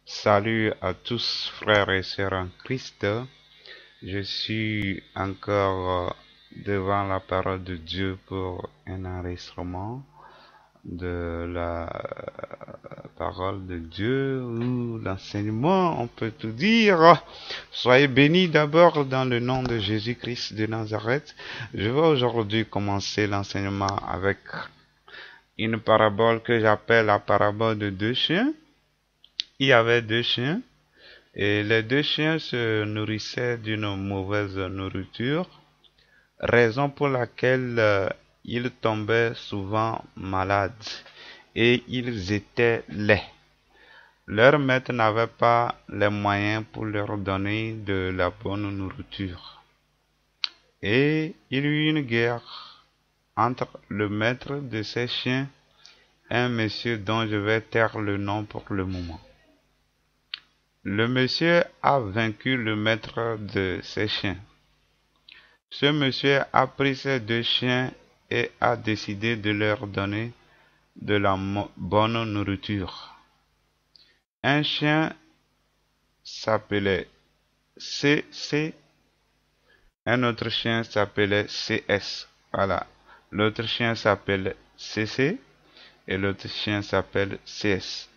Salut à tous frères et sœurs en Christ. Je suis encore devant la parole de Dieu pour un enregistrement de la parole de Dieu ou l'enseignement, on peut tout dire. Soyez bénis d'abord dans le nom de Jésus-Christ de Nazareth. Je vais aujourd'hui commencer l'enseignement avec une parabole que j'appelle la parabole de deux chiens. Il y avait deux chiens. Et les deux chiens se nourrissaient d'une mauvaise nourriture, raison pour laquelle ils tombaient souvent malades et ils étaient laids. Leur maître n'avait pas les moyens pour leur donner de la bonne nourriture. Et il y eut une guerre entre le maître de ces chiens et un monsieur dont je vais taire le nom pour le moment. Le monsieur a vaincu le maître de ses chiens. Ce monsieur a pris ces deux chiens et a décidé de leur donner de la bonne nourriture. Un chien s'appelait CC, un autre chien s'appelait CS. Voilà. L'autre chien s'appelle CC et l'autre chien s'appelle CS.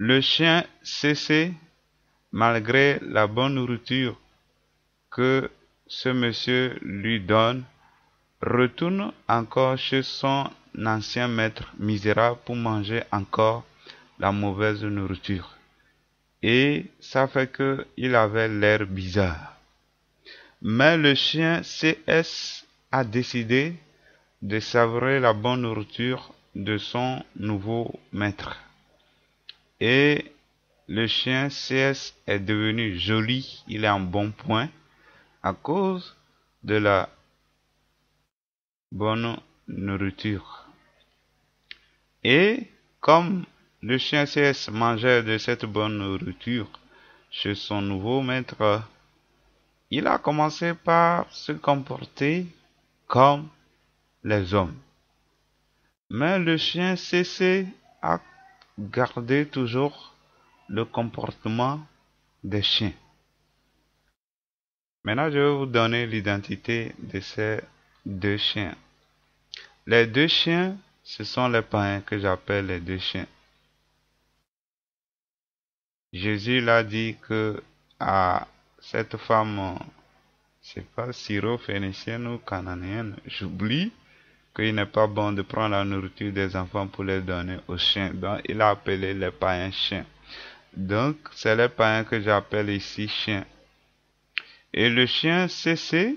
Le chien CC, malgré la bonne nourriture que ce monsieur lui donne, retourne encore chez son ancien maître misérable pour manger encore la mauvaise nourriture. Et ça fait qu'il avait l'air bizarre. Mais le chien CS a décidé de savourer la bonne nourriture de son nouveau maître. Et le chien CS est devenu joli, il est en bon point à cause de la bonne nourriture. Et comme le chien CS mangeait de cette bonne nourriture chez son nouveau maître, il a commencé par se comporter comme les hommes. Mais le chien CC a gardé toujours le comportement des chiens. Maintenant, je vais vous donner l'identité de ces deux chiens. Les deux chiens, ce sont les païens que j'appelle les deux chiens. Jésus l'a dit que à cette femme, c'est pas syro-phénicienne ou cananéenne, j'oublie qu'il n'est pas bon de prendre la nourriture des enfants pour les donner aux chiens. Donc, il a appelé les païens chiens. Donc, c'est les païens que j'appelle ici chiens. Et le chien CC,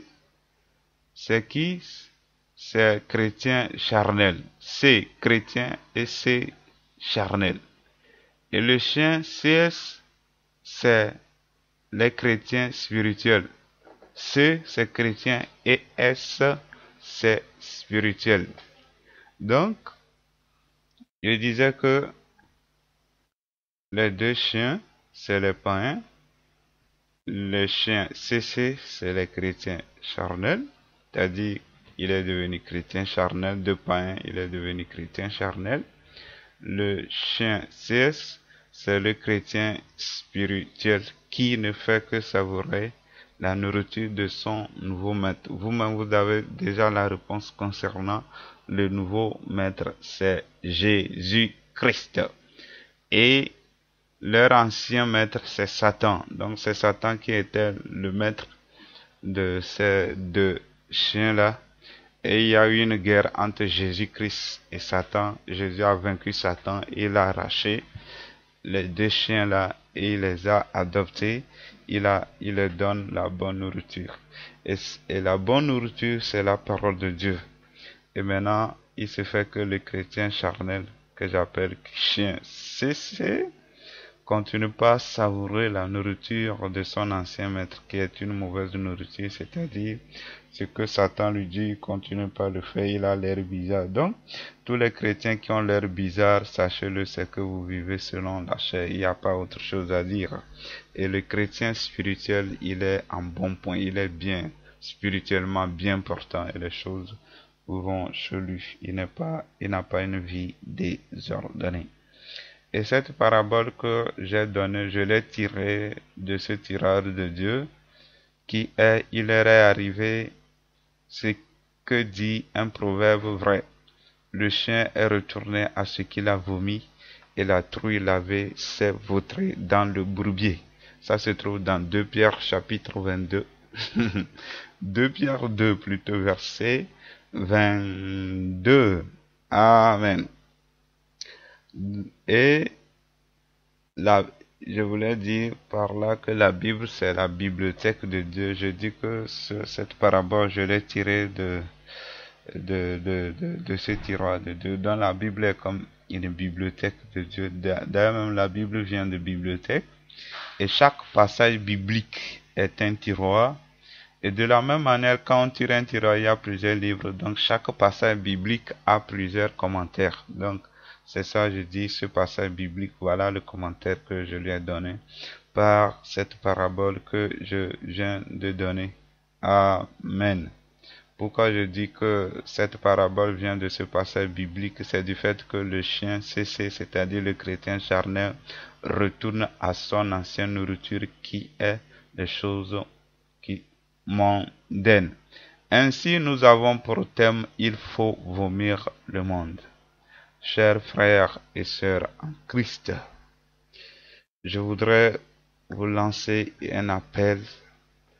c'est qui? C'est chrétien charnel. C, chrétien et C, charnel. Et le chien CS, c'est les chrétiens spirituels. C, c'est chrétien et S, c'est spirituel. Donc, je disais que les deux chiens, c'est les païens. Le chien CC, c'est les chrétiens charnels. C'est-à-dire, il est devenu chrétien charnel de païen, il est devenu chrétien charnel. Le chien CS, c'est le chrétien spirituel qui ne fait que savourer la nourriture de son nouveau maître. Vous-même, vous avez déjà la réponse concernant le nouveau maître, c'est Jésus-Christ. Et leur ancien maître, c'est Satan. Donc c'est Satan qui était le maître de ces deux chiens-là. Et il y a eu une guerre entre Jésus-Christ et Satan. Jésus a vaincu Satan, il a arraché les deux chiens-là et il les a adoptés. Il leur donne la bonne nourriture. Et la bonne nourriture, c'est la parole de Dieu. Et maintenant, il se fait que le chrétien charnel, que j'appelle chien CC, continue pas à savourer la nourriture de son ancien maître, qui est une mauvaise nourriture, c'est-à-dire ce que Satan lui dit, il continue pas à le faire, il a l'air bizarre. Donc, tous les chrétiens qui ont l'air bizarre, sachez-le, c'est que vous vivez selon la chair, il n'y a pas autre chose à dire. Et le chrétien spirituel, il est en bon point, il est bien, spirituellement bien portant, et les choses vont chez lui. Il n'a pas une vie désordonnée. Et cette parabole que j'ai donnée, je l'ai tirée de ce tireur de Dieu qui est, il leur est arrivé ce que dit un proverbe vrai. Le chien est retourné à ce qu'il a vomi et la trouille lavée s'est vautrée dans le bourbier. Ça se trouve dans 2 Pierre chapitre 22. 2 Pierre 2 plutôt verset 22. Amen. Et la, je voulais dire par là que la Bible c'est la bibliothèque de Dieu. Je dis que cette parabole je l'ai tirée de ce tiroir de Dieu. Dans la Bible est comme une bibliothèque de Dieu. D'ailleurs même la Bible vient de bibliothèque. Et chaque passage biblique est un tiroir. Et de la même manière, quand on tire un tiroir, il y a plusieurs livres. Donc chaque passage biblique a plusieurs commentaires. Donc c'est ça, je dis, ce passage biblique, voilà le commentaire que je lui ai donné par cette parabole que je viens de donner. Amen. Pourquoi je dis que cette parabole vient de ce passage biblique, c'est du fait que le chien cessé, c'est-à-dire le chrétien charnel, retourne à son ancienne nourriture qui est les choses qui mondaines. Ainsi, nous avons pour thème « Il faut vomir le monde ». Chers frères et sœurs en Christ, je voudrais vous lancer un appel,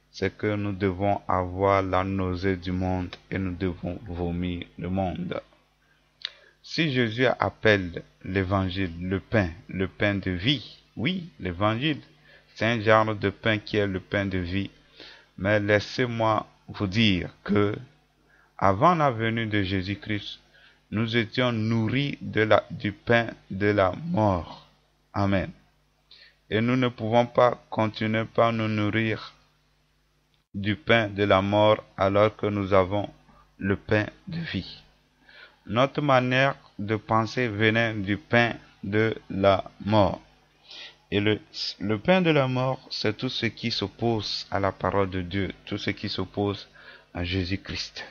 c'est que nous devons avoir la nausée du monde et nous devons vomir le monde. Si Jésus appelle l'évangile le pain de vie, oui, l'évangile, c'est un genre de pain qui est le pain de vie, mais laissez-moi vous dire que avant la venue de Jésus-Christ, nous étions nourris du pain de la mort. Amen. Et nous ne pouvons pas continuer par nous nourrir du pain de la mort alors que nous avons le pain de vie. Notre manière de penser venait du pain de la mort. Et le pain de la mort, c'est tout ce qui s'oppose à la parole de Dieu, tout ce qui s'oppose à Jésus-Christ.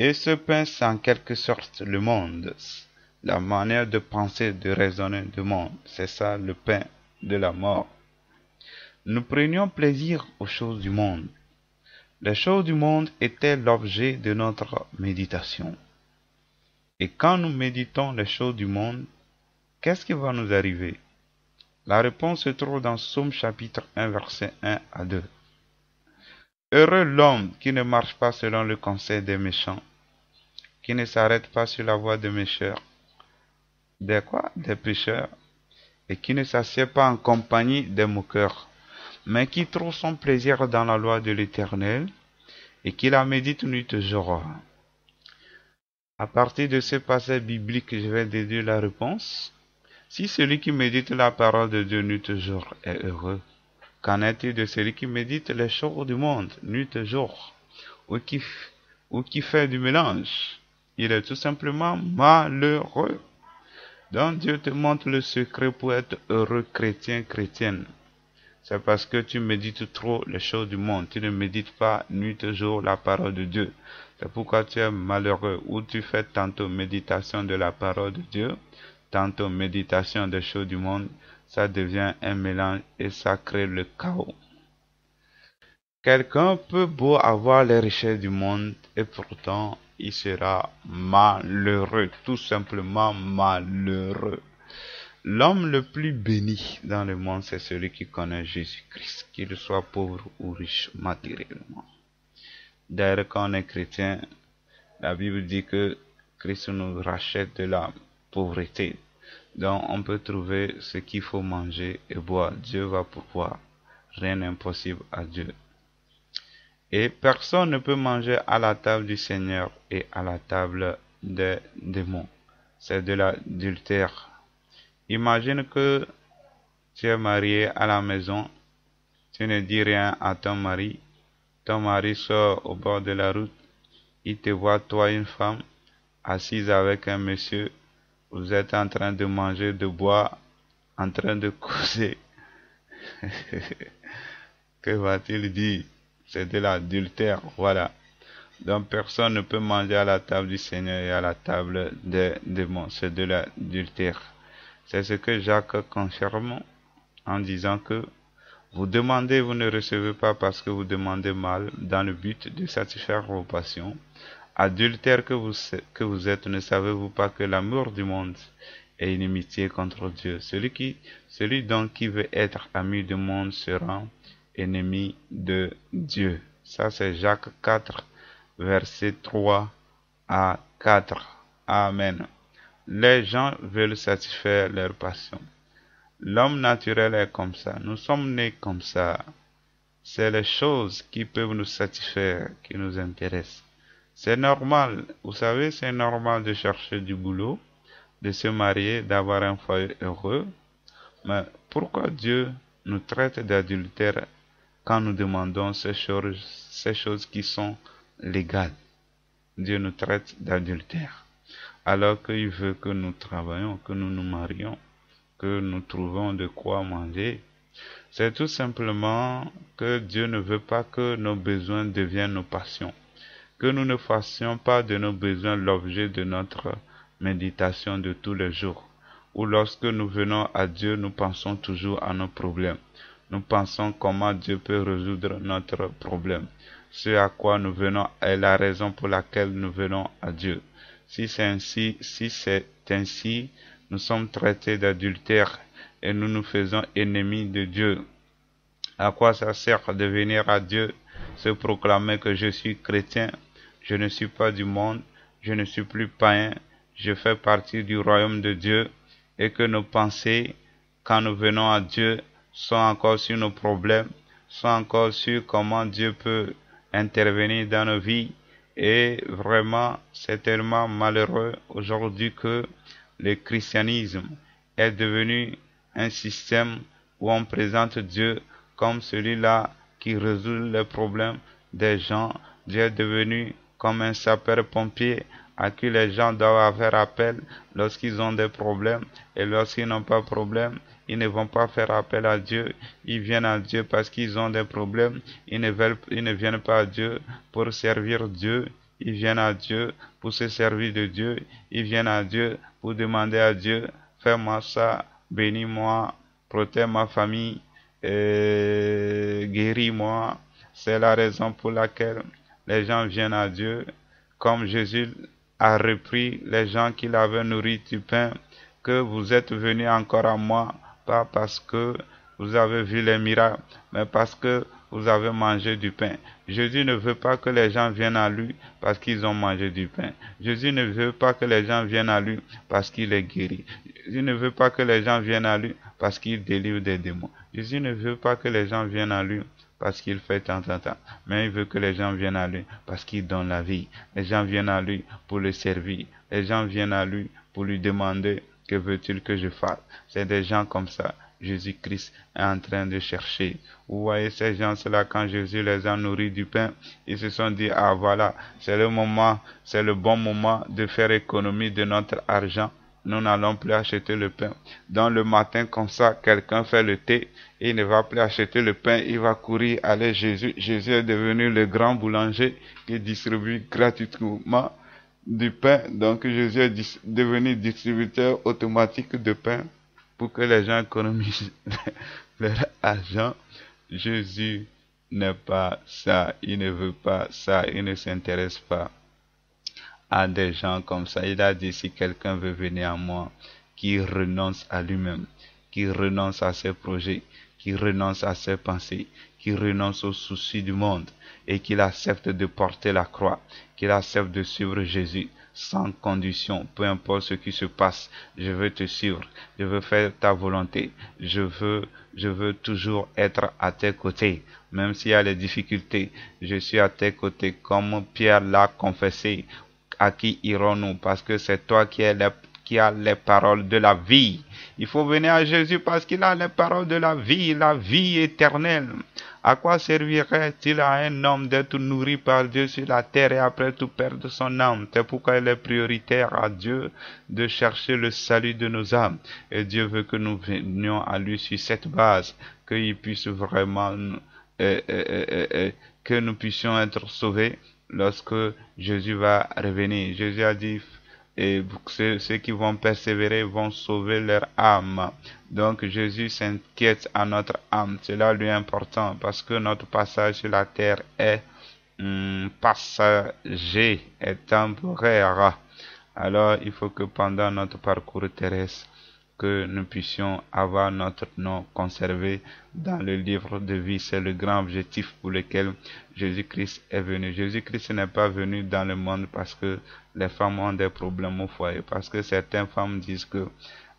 Et ce pain, c'est en quelque sorte le monde, la manière de penser, de raisonner du monde. C'est ça le pain de la mort. Nous prenions plaisir aux choses du monde. Les choses du monde étaient l'objet de notre méditation. Et quand nous méditons les choses du monde, qu'est-ce qui va nous arriver? La réponse se trouve dans Psaume chapitre 1, verset 1 à 2. Heureux l'homme qui ne marche pas selon le conseil des méchants, qui ne s'arrête pas sur la voie des méchants, des pécheurs, et qui ne s'assied pas en compagnie des moqueurs, mais qui trouve son plaisir dans la loi de l'Éternel, et qui la médite nuit et jour. À partir de ce passage biblique, je vais déduire la réponse. Si celui qui médite la parole de Dieu nuit et jour est heureux, qu'en est-il de celui qui médite les choses du monde nuit et jour, ou qui fait du mélange? Il est tout simplement malheureux. Donc Dieu te montre le secret pour être heureux chrétienne. C'est parce que tu médites trop les choses du monde. Tu ne médites pas nuit et jour la parole de Dieu. C'est pourquoi tu es malheureux. Ou tu fais tantôt méditation de la parole de Dieu, tantôt méditation des choses du monde. Ça devient un mélange et ça crée le chaos. Quelqu'un peut beau avoir les richesses du monde et pourtant il sera malheureux, tout simplement malheureux. L'homme le plus béni dans le monde, c'est celui qui connaît Jésus-Christ, qu'il soit pauvre ou riche matériellement. D'ailleurs, quand on est chrétien, la Bible dit que Christ nous rachète de la pauvreté. Donc, on peut trouver ce qu'il faut manger et boire. Dieu va pourvoir. Rien n'est impossible à Dieu. Et personne ne peut manger à la table du Seigneur et à la table des démons. C'est de l'adultère. Imagine que tu es marié à la maison, tu ne dis rien à ton mari sort au bord de la route, il te voit, toi, une femme, assise avec un monsieur, vous êtes en train de manger, de boire, en train de causer. Que va-t-il dire? C'est de l'adultère, voilà. Donc personne ne peut manger à la table du Seigneur et à la table des démons, c'est de l'adultère. C'est ce que Jacques confirme en disant que vous demandez, vous ne recevez pas parce que vous demandez mal dans le but de satisfaire vos passions. Adultères que vous êtes, ne savez-vous pas que l'amour du monde est inimitié contre Dieu? Celui donc qui veut être ami du monde sera ennemi de Dieu. Ça, c'est Jacques 4, versets 3 à 4. Amen. Les gens veulent satisfaire leurs passions. L'homme naturel est comme ça. Nous sommes nés comme ça. C'est les choses qui peuvent nous satisfaire qui nous intéressent. C'est normal. Vous savez, c'est normal de chercher du boulot, de se marier, d'avoir un foyer heureux. Mais pourquoi Dieu nous traite d'adultère quand nous demandons ces choses qui sont légales? Dieu nous traite d'adultère, alors qu'il veut que nous travaillions, que nous nous marions, que nous trouvons de quoi manger. C'est tout simplement que Dieu ne veut pas que nos besoins deviennent nos passions, que nous ne fassions pas de nos besoins l'objet de notre méditation de tous les jours, ou lorsque nous venons à Dieu, nous pensons toujours à nos problèmes. Nous pensons comment Dieu peut résoudre notre problème. Ce à quoi nous venons est la raison pour laquelle nous venons à Dieu. Si c'est ainsi, nous sommes traités d'adultères et nous nous faisons ennemis de Dieu. À quoi ça sert de venir à Dieu, se proclamer que je suis chrétien, je ne suis pas du monde, je ne suis plus païen, je fais partie du royaume de Dieu, et que nos pensées, quand nous venons à Dieu, sont encore sur nos problèmes, sont encore sur comment Dieu peut intervenir dans nos vies. Et vraiment, c'est tellement malheureux aujourd'hui que le christianisme est devenu un système où on présente Dieu comme celui-là qui résout les problèmes des gens. Dieu est devenu comme un sapeur-pompier à qui les gens doivent faire appel lorsqu'ils ont des problèmes, et lorsqu'ils n'ont pas de problème, ils ne vont pas faire appel à Dieu. Ils viennent à Dieu parce qu'ils ont des problèmes. Ils ne viennent pas à Dieu pour servir Dieu. Ils viennent à Dieu pour se servir de Dieu. Ils viennent à Dieu pour demander à Dieu, fais-moi ça, bénis-moi, protège ma famille, guéris-moi. C'est la raison pour laquelle les gens viennent à Dieu, comme Jésus a repris les gens qu'il avait nourris du pain, que vous êtes venus encore à moi, pas parce que vous avez vu les miracles, mais parce que vous avez mangé du pain. Jésus ne veut pas que les gens viennent à lui parce qu'ils ont mangé du pain. Jésus ne veut pas que les gens viennent à lui parce qu'il est guéri. Jésus ne veut pas que les gens viennent à lui parce qu'il délivre des démons. Jésus ne veut pas que les gens viennent à lui parce qu'il fait tant. Mais il veut que les gens viennent à lui parce qu'il donne la vie. Les gens viennent à lui pour le servir. Les gens viennent à lui pour lui demander que veux-tu que je fasse. C'est des gens comme ça. Jésus-Christ est en train de chercher. Vous voyez ces gens-là, quand Jésus les a nourris du pain, ils se sont dit, ah voilà, c'est le bon moment de faire économie de notre argent. Nous n'allons plus acheter le pain. Dans le matin, comme ça, quelqu'un fait le thé, il ne va plus acheter le pain, il va courir aller Jésus. Jésus est devenu le grand boulanger qui distribue gratuitement du pain. Donc Jésus est devenu distributeur automatique de pain pour que les gens économisent leur argent. Jésus n'est pas ça, il ne veut pas ça, il ne s'intéresse pas à des gens comme ça. Il a dit, si quelqu'un veut venir à moi, qui renonce à lui-même, qui renonce à ses projets, qui renonce à ses pensées, qui renonce aux soucis du monde, et qu'il accepte de porter la croix, qu'il accepte de suivre Jésus sans condition, peu importe ce qui se passe, je veux te suivre, je veux faire ta volonté, je veux toujours être à tes côtés, même s'il y a les difficultés, je suis à tes côtés, comme Pierre l'a confessé. À qui irons-nous? Parce que c'est toi qui as les paroles de la vie. Il faut venir à Jésus parce qu'il a les paroles de la vie éternelle. À quoi servirait-il à un homme d'être nourri par Dieu sur la terre et après tout perdre son âme? C'est pourquoi il est prioritaire à Dieu de chercher le salut de nos âmes. Et Dieu veut que nous venions à lui sur cette base, qu'il puisse vraiment, que nous puissions être sauvés lorsque Jésus va revenir. Jésus a dit, et ceux qui vont persévérer vont sauver leur âme. Donc Jésus s'inquiète à notre âme. Cela lui est important parce que notre passage sur la terre est passager, est temporaire. Alors il faut que pendant notre parcours terrestre, que nous puissions avoir notre nom conservé dans le livre de vie. C'est le grand objectif pour lequel Jésus-Christ est venu. Jésus-Christ n'est pas venu dans le monde parce que les femmes ont des problèmes au foyer, parce que certaines femmes disent que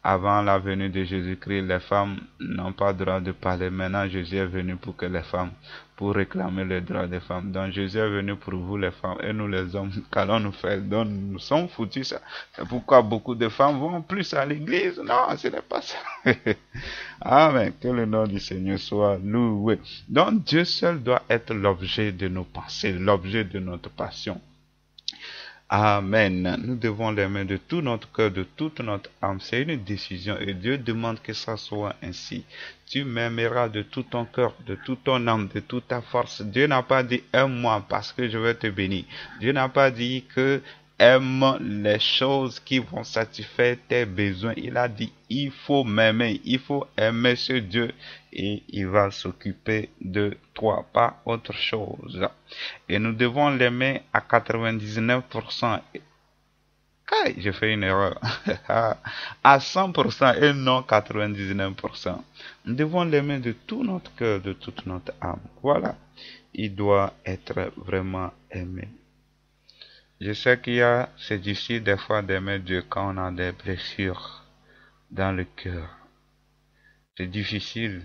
avant la venue de Jésus-Christ, les femmes n'ont pas le droit de parler. Maintenant, Jésus est venu pour que les femmes, pour réclamer le droit des femmes. Donc, Jésus est venu pour vous, les femmes, et nous, les hommes, qu'allons-nous faire? Donc, nous sommes foutus, ça. C'est pourquoi beaucoup de femmes vont plus à l'église. Non, ce n'est pas ça. Amen. Que le nom du Seigneur soit loué. Donc, Dieu seul doit être l'objet de nos pensées, l'objet de notre passion. Amen. Nous devons l'aimer de tout notre cœur, de toute notre âme. C'est une décision et Dieu demande que ça soit ainsi. Tu m'aimeras de tout ton cœur, de toute ton âme, de toute ta force. Dieu n'a pas dit aime-moi parce que je vais te bénir. Dieu n'a pas dit que aime les choses qui vont satisfaire tes besoins. Il a dit il faut m'aimer, il faut aimer ce Dieu et il va s'occuper de toi, pas autre chose. Et nous devons l'aimer à 99%. J'ai fait une erreur. À 100% et non 99%. Nous devons l'aimer de tout notre cœur, de toute notre âme. Voilà. Il doit être vraiment aimé. Je sais c'est difficile des fois d'aimer Dieu quand on a des blessures dans le cœur. C'est difficile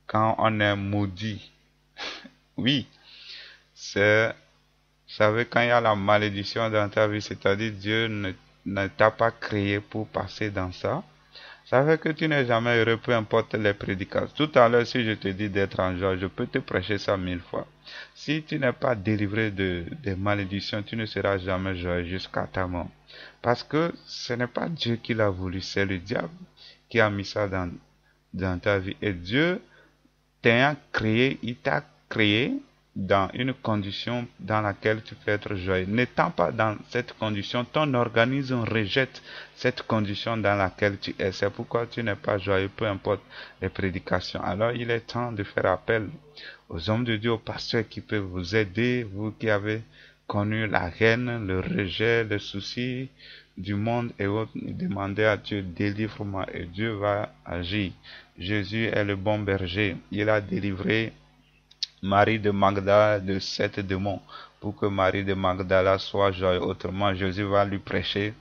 quand on est maudit. Oui, vous savez, quand il y a la malédiction dans ta vie, c'est-à-dire Dieu ne t'a pas créé pour passer dans ça. Ça fait que tu n'es jamais heureux, peu importe les prédications. Tout à l'heure, si je te dis d'être en joie, je peux te prêcher ça 1000 fois. Si tu n'es pas délivré des malédictions, tu ne seras jamais joyeux jusqu'à ta mort. Parce que ce n'est pas Dieu qui l'a voulu, c'est le diable qui a mis ça dans ta vie. Et Dieu t'a créé, il t'a créé dans une condition dans laquelle tu peux être joyeux. N'étant pas dans cette condition, ton organisme rejette cette condition dans laquelle tu es. C'est pourquoi tu n'es pas joyeux, peu importe les prédications. Alors il est temps de faire appel aux hommes de Dieu, aux pasteurs qui peuvent vous aider, vous qui avez connu la haine, le rejet, le souci du monde et autres. Demandez à Dieu, délivre-moi, et Dieu va agir. Jésus est le bon berger. Il a délivré Marie de Magdala de 7 démons pour que Marie de Magdala soit joyeuse. Autrement, Jésus va lui prêcher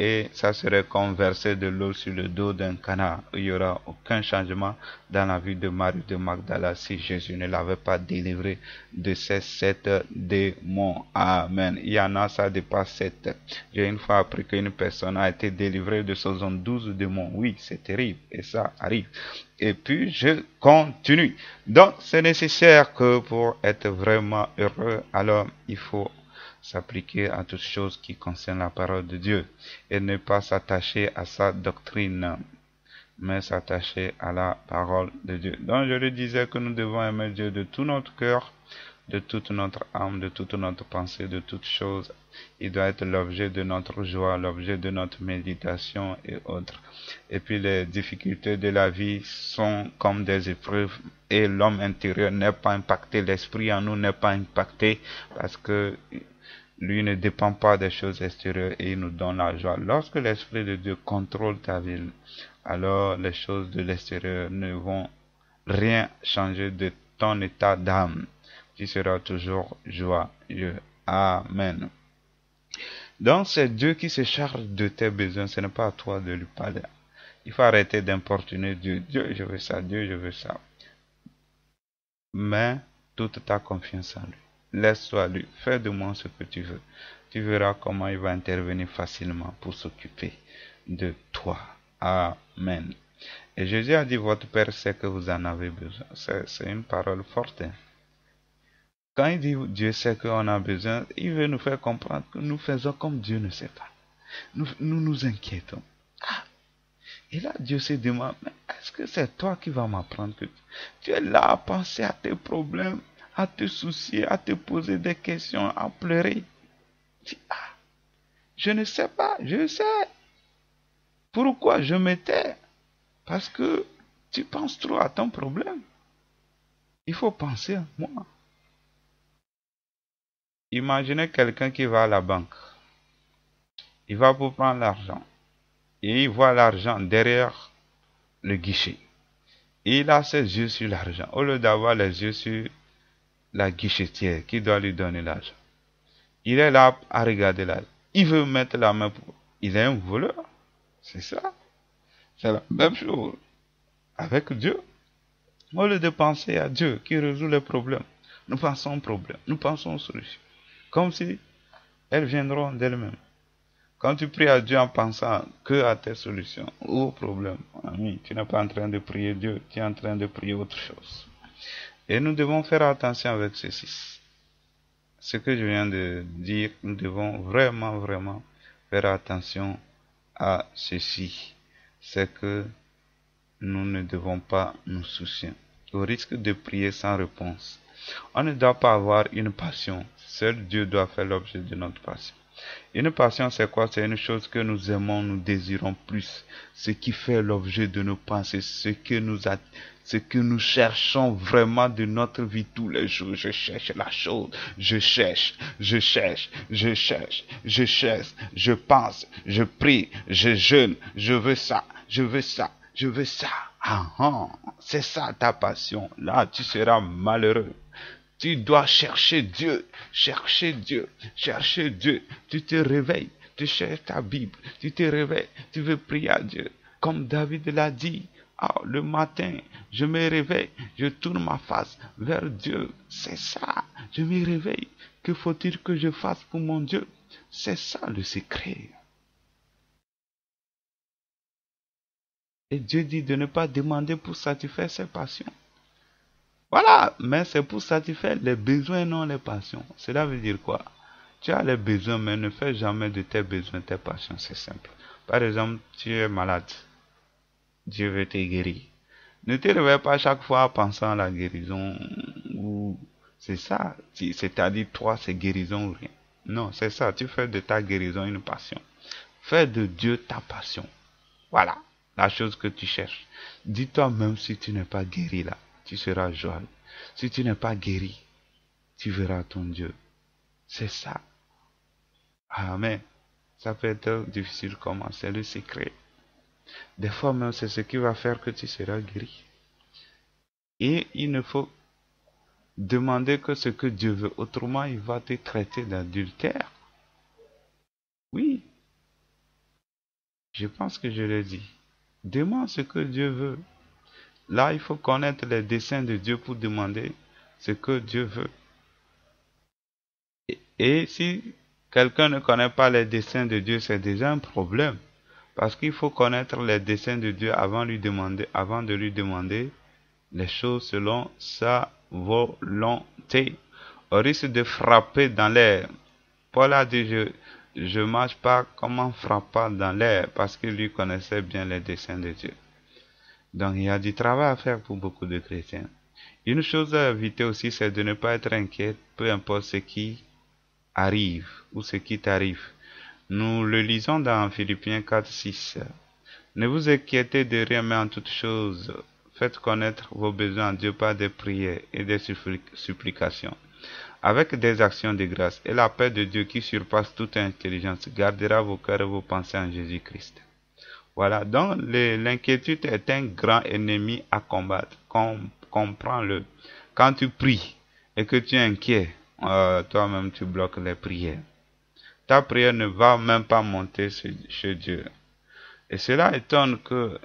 et ça serait comme verser de l'eau sur le dos d'un canard. Il n'y aura aucun changement dans la vie de Marie de Magdala si Jésus ne l'avait pas délivré de ces 7 démons. Amen. Il y en a, ça dépasse 7. J'ai une fois appris qu'une personne a été délivrée de 72 démons. Oui, c'est terrible et ça arrive. Et puis, je continue. Donc, c'est nécessaire que pour être vraiment heureux, alors il faut s'appliquer à toutes choses qui concernent la parole de Dieu et ne pas s'attacher à sa doctrine, mais s'attacher à la parole de Dieu. Donc, je le disais que nous devons aimer Dieu de tout notre cœur, de toute notre âme, de toute notre pensée, de toutes choses. Il doit être l'objet de notre joie, l'objet de notre méditation et autres. Et puis les difficultés de la vie sont comme des épreuves et l'homme intérieur n'est pas impacté, l'esprit en nous n'est pas impacté parce que lui ne dépend pas des choses extérieures et il nous donne la joie. Lorsque l'Esprit de Dieu contrôle ta vie, alors les choses de l'extérieur ne vont rien changer de ton état d'âme. Tu seras toujours joyeux. Amen. Donc c'est Dieu qui se charge de tes besoins, ce n'est pas à toi de lui parler. Il faut arrêter d'importuner Dieu. Dieu, je veux ça, Dieu, je veux ça. Mets toute ta confiance en lui. Laisse-toi lui. Fais de moi ce que tu veux. Tu verras comment il va intervenir facilement pour s'occuper de toi. Amen. Et Jésus a dit, votre Père sait que vous en avez besoin. C'est une parole forte. Quand il dit Dieu sait qu'on a besoin, il veut nous faire comprendre que nous faisons comme Dieu ne sait pas. Nous nous inquiétons. Et là, Dieu se demande, mais est-ce que c'est toi qui vas m'apprendre que tu es là à penser à tes problèmes, à te soucier, à te poser des questions, à pleurer? Je ne sais pas, je sais. Pourquoi je me tais? Parce que tu penses trop à ton problème. Il faut penser à moi. Imaginez quelqu'un qui va à la banque. Il va pour prendre l'argent. Et il voit l'argent derrière le guichet. Et il a ses yeux sur l'argent. Au lieu d'avoir les yeux sur la guichetière qui doit lui donner l'argent. Il est là à regarder l'argent. Il veut mettre la main pour... Il est un voleur. C'est ça. C'est la même chose avec Dieu. Au lieu de penser à Dieu qui résout les problèmes, nous pensons aux problèmes, nous pensons aux solutions. Comme si elles viendront d'elles-mêmes. Quand tu pries à Dieu en pensant que à tes solutions ou aux problèmes, ami, tu n'es pas en train de prier Dieu, tu es en train de prier autre chose. Et nous devons faire attention avec ceci. Ce que je viens de dire, nous devons vraiment faire attention à ceci. C'est que nous ne devons pas nous soucier. Au risque de prier sans réponse. On ne doit pas avoir une passion. Seul Dieu doit faire l'objet de notre passion. Une passion, c'est quoi? C'est une chose que nous aimons, nous désirons plus. Ce qui fait l'objet de nos pensées, ce que nous cherchons vraiment de notre vie tous les jours. Je cherche la chose. Je cherche. Je pense. Je prie. Je jeûne. Je veux ça. C'est ça ta passion. Là, tu seras malheureux. Tu dois chercher Dieu. Tu te réveilles, tu cherches ta Bible, tu te réveilles, tu veux prier à Dieu. Comme David l'a dit, le matin, je me réveille, je tourne ma face vers Dieu. C'est ça, je me réveille. Que faut-il que je fasse pour mon Dieu? C'est ça le secret. Et Dieu dit de ne pas demander pour satisfaire ses passions. Voilà, mais c'est pour satisfaire les besoins, non les passions. Cela veut dire quoi? Tu as les besoins, mais ne fais jamais de tes besoins tes passions, c'est simple. Par exemple, tu es malade. Dieu veut te guérir. Ne te réveille pas chaque fois en pensant à la guérison. C'est ça, c'est-à-dire toi, c'est guérison ou rien. Non, c'est ça, tu fais de ta guérison une passion. Fais de Dieu ta passion. Voilà, la chose que tu cherches. Dis-toi même si tu n'es pas guéri là. Tu seras joyeux. Si tu n'es pas guéri, tu verras ton Dieu. C'est ça. Amen. Ça peut être difficile comment, c'est le secret. Des fois même, c'est ce qui va faire que tu seras guéri. Et il ne faut demander que ce que Dieu veut. Autrement, il va te traiter d'adultère. Oui. Je pense que je l'ai dit. Demande ce que Dieu veut. Là, il faut connaître les desseins de Dieu pour demander ce que Dieu veut. Et si quelqu'un ne connaît pas les desseins de Dieu, c'est déjà un problème. Parce qu'il faut connaître les desseins de Dieu avant de lui demander les choses selon sa volonté. Au risque de frapper dans l'air. Paul a dit, je marche pas comme un frappant dans l'air, parce qu'il lui connaissait bien les desseins de Dieu. Donc il y a du travail à faire pour beaucoup de chrétiens. Une chose à éviter aussi, c'est de ne pas être inquiet, peu importe ce qui arrive ou ce qui t'arrive. Nous le lisons dans Philippiens 4:6. Ne vous inquiétez de rien, mais en toutes choses, faites connaître vos besoins à Dieu par des prières et des supplications, avec des actions de grâce, et la paix de Dieu qui surpasse toute intelligence gardera vos cœurs et vos pensées en Jésus-Christ. Voilà, donc l'inquiétude est un grand ennemi à combattre. Comprends-le. Quand tu pries et que tu es inquiet, toi-même tu bloques les prières. Ta prière ne va même pas monter chez Dieu. Et cela étonne que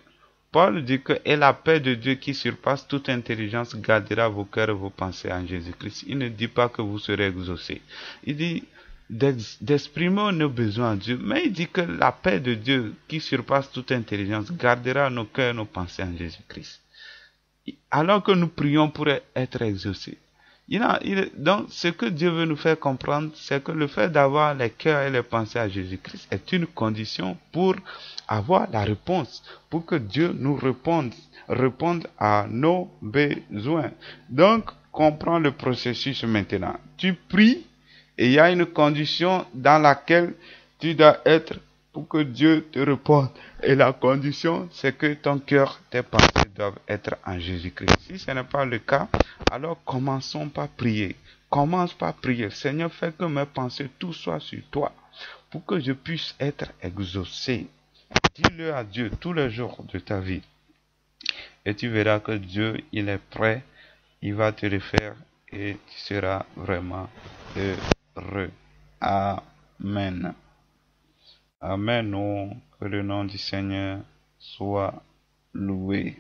Paul dit que et la paix de Dieu qui surpasse toute intelligence gardera vos cœurs et vos pensées en Jésus-Christ. Il ne dit pas que vous serez exaucés. Il dit d'exprimer nos besoins à Dieu, mais il dit que la paix de Dieu qui surpasse toute intelligence gardera nos cœurs et nos pensées en Jésus-Christ. Alors que nous prions pour être exaucés. Donc, ce que Dieu veut nous faire comprendre, c'est que le fait d'avoir les cœurs et les pensées à Jésus-Christ est une condition pour avoir la réponse, pour que Dieu nous réponde à nos besoins. Donc, comprends le processus maintenant. Tu pries et il y a une condition dans laquelle tu dois être pour que Dieu te réponde. Et la condition, c'est que ton cœur, tes pensées doivent être en Jésus-Christ. Si ce n'est pas le cas, alors commençons par prier. Commence par prier. Seigneur, fais que mes pensées, tout soit sur toi, pour que je puisse être exaucé. Dis-le à Dieu tous les jours de ta vie. Et tu verras que Dieu, il est prêt, il va te le faire et tu seras vraiment heureux. Amen. Amen. Oh, que le nom du Seigneur soit loué.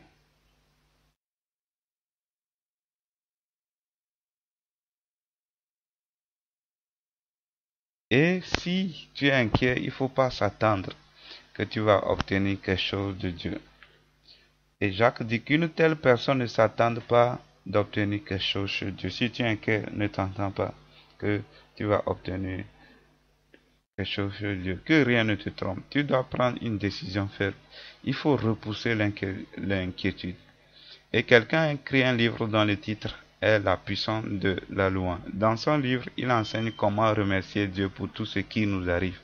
Et si tu es inquiet, il ne faut pas s'attendre que tu vas obtenir quelque chose de Dieu. Et Jacques dit qu'une telle personne ne s'attende pas d'obtenir quelque chose chez Dieu. Si tu es inquiet, ne t'entends pas que tu vas obtenir quelque chose chez Dieu. Que rien ne te trompe. Tu dois prendre une décision ferme. Il faut repousser l'inquiétude. Et quelqu'un a écrit un livre dont le titre est La puissance de la louange. Dans son livre, il enseigne comment remercier Dieu pour tout ce qui nous arrive.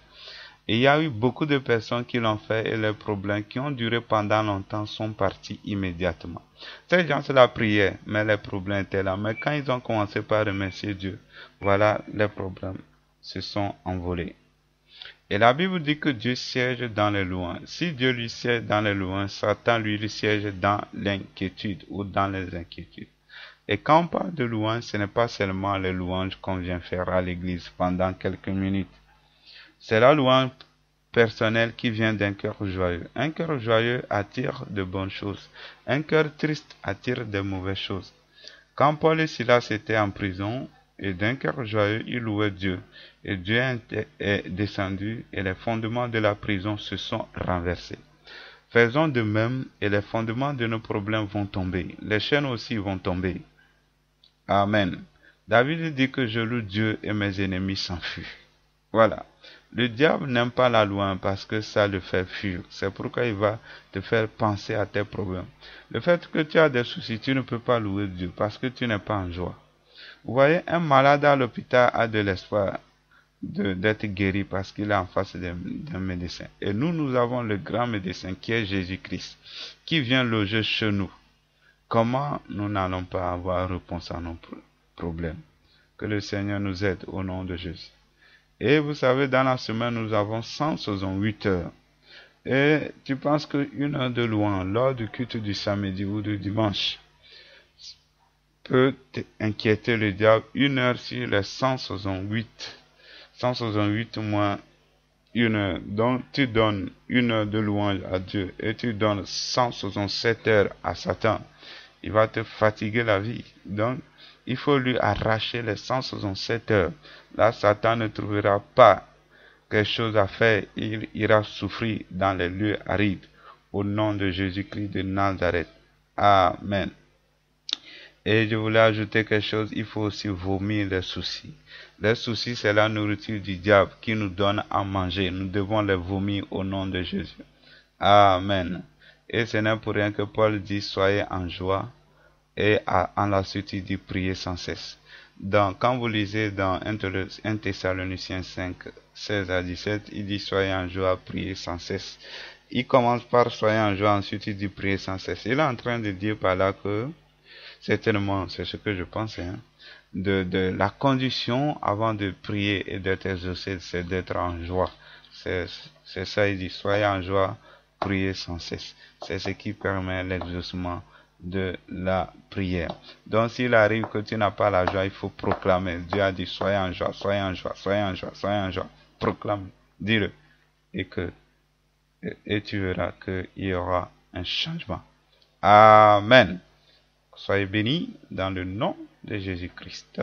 Et il y a eu beaucoup de personnes qui l'ont fait et les problèmes qui ont duré pendant longtemps sont partis immédiatement. Ces gens, c'est la prière, mais les problèmes étaient là. Mais quand ils ont commencé par remercier Dieu, voilà, les problèmes se sont envolés. Et la Bible dit que Dieu siège dans les louanges. Si Dieu lui siège dans les louanges, Satan lui siège dans l'inquiétude ou dans les inquiétudes. Et quand on parle de louanges, ce n'est pas seulement les louanges qu'on vient faire à l'église pendant quelques minutes. C'est la louange personnelle qui vient d'un cœur joyeux. Un cœur joyeux attire de bonnes choses. Un cœur triste attire de mauvaises choses. Quand Paul et Silas étaient en prison, et d'un cœur joyeux, ils louaient Dieu. Et Dieu est descendu et les fondements de la prison se sont renversés. Faisons de même et les fondements de nos problèmes vont tomber. Les chaînes aussi vont tomber. Amen. David dit que je loue Dieu et mes ennemis s'enfuient. Voilà. Le diable n'aime pas la louange parce que ça le fait fuir. C'est pourquoi il va te faire penser à tes problèmes. Le fait que tu as des soucis, tu ne peux pas louer Dieu parce que tu n'es pas en joie. Vous voyez, un malade à l'hôpital a de l'espoir d'être guéri parce qu'il est en face d'un médecin. Et nous avons le grand médecin qui est Jésus-Christ, qui vient loger chez nous. Comment nous n'allons pas avoir réponse à nos problèmes? Que le Seigneur nous aide au nom de Jésus. Et vous savez, dans la semaine, nous avons 168 heures. Et tu penses qu'une heure de louange lors du culte du samedi ou du dimanche peut inquiéter le diable? Une heure sur les 168. 168 moins une heure. Donc tu donnes une heure de louange à Dieu et tu donnes 167 heures à Satan. Il va te fatiguer la vie. Donc il faut lui arracher les 167 heures. Là, Satan ne trouvera pas quelque chose à faire. Il ira souffrir dans les lieux arides. Au nom de Jésus-Christ de Nazareth. Amen. Et je voulais ajouter quelque chose, il faut aussi vomir les soucis. Les soucis, c'est la nourriture du diable qui nous donne à manger. Nous devons les vomir au nom de Jésus. Amen. Et ce n'est pour rien que Paul dit, soyez en joie. Et en la suite, il dit, priez sans cesse. Donc, quand vous lisez dans 1 Thessaloniciens 5, 16 à 17, il dit, soyez en joie, priez sans cesse. Il commence par soyez en joie, ensuite il dit, priez sans cesse. Il est en train de dire par là que, certainement, c'est ce que je pense, de la condition avant de prier et d'être exaucé, c'est d'être en joie. C'est ça, il dit, soyez en joie, priez sans cesse. C'est ce qui permet l'exaucement de la prière. Donc, s'il arrive que tu n'as pas la joie, il faut proclamer. Dieu a dit, soyez en joie, soyez en joie, soyez en joie, soyez en joie. Proclame, dis-le. Et tu verras qu'il y aura un changement. Amen. Soyez bénis dans le nom de Jésus-Christ.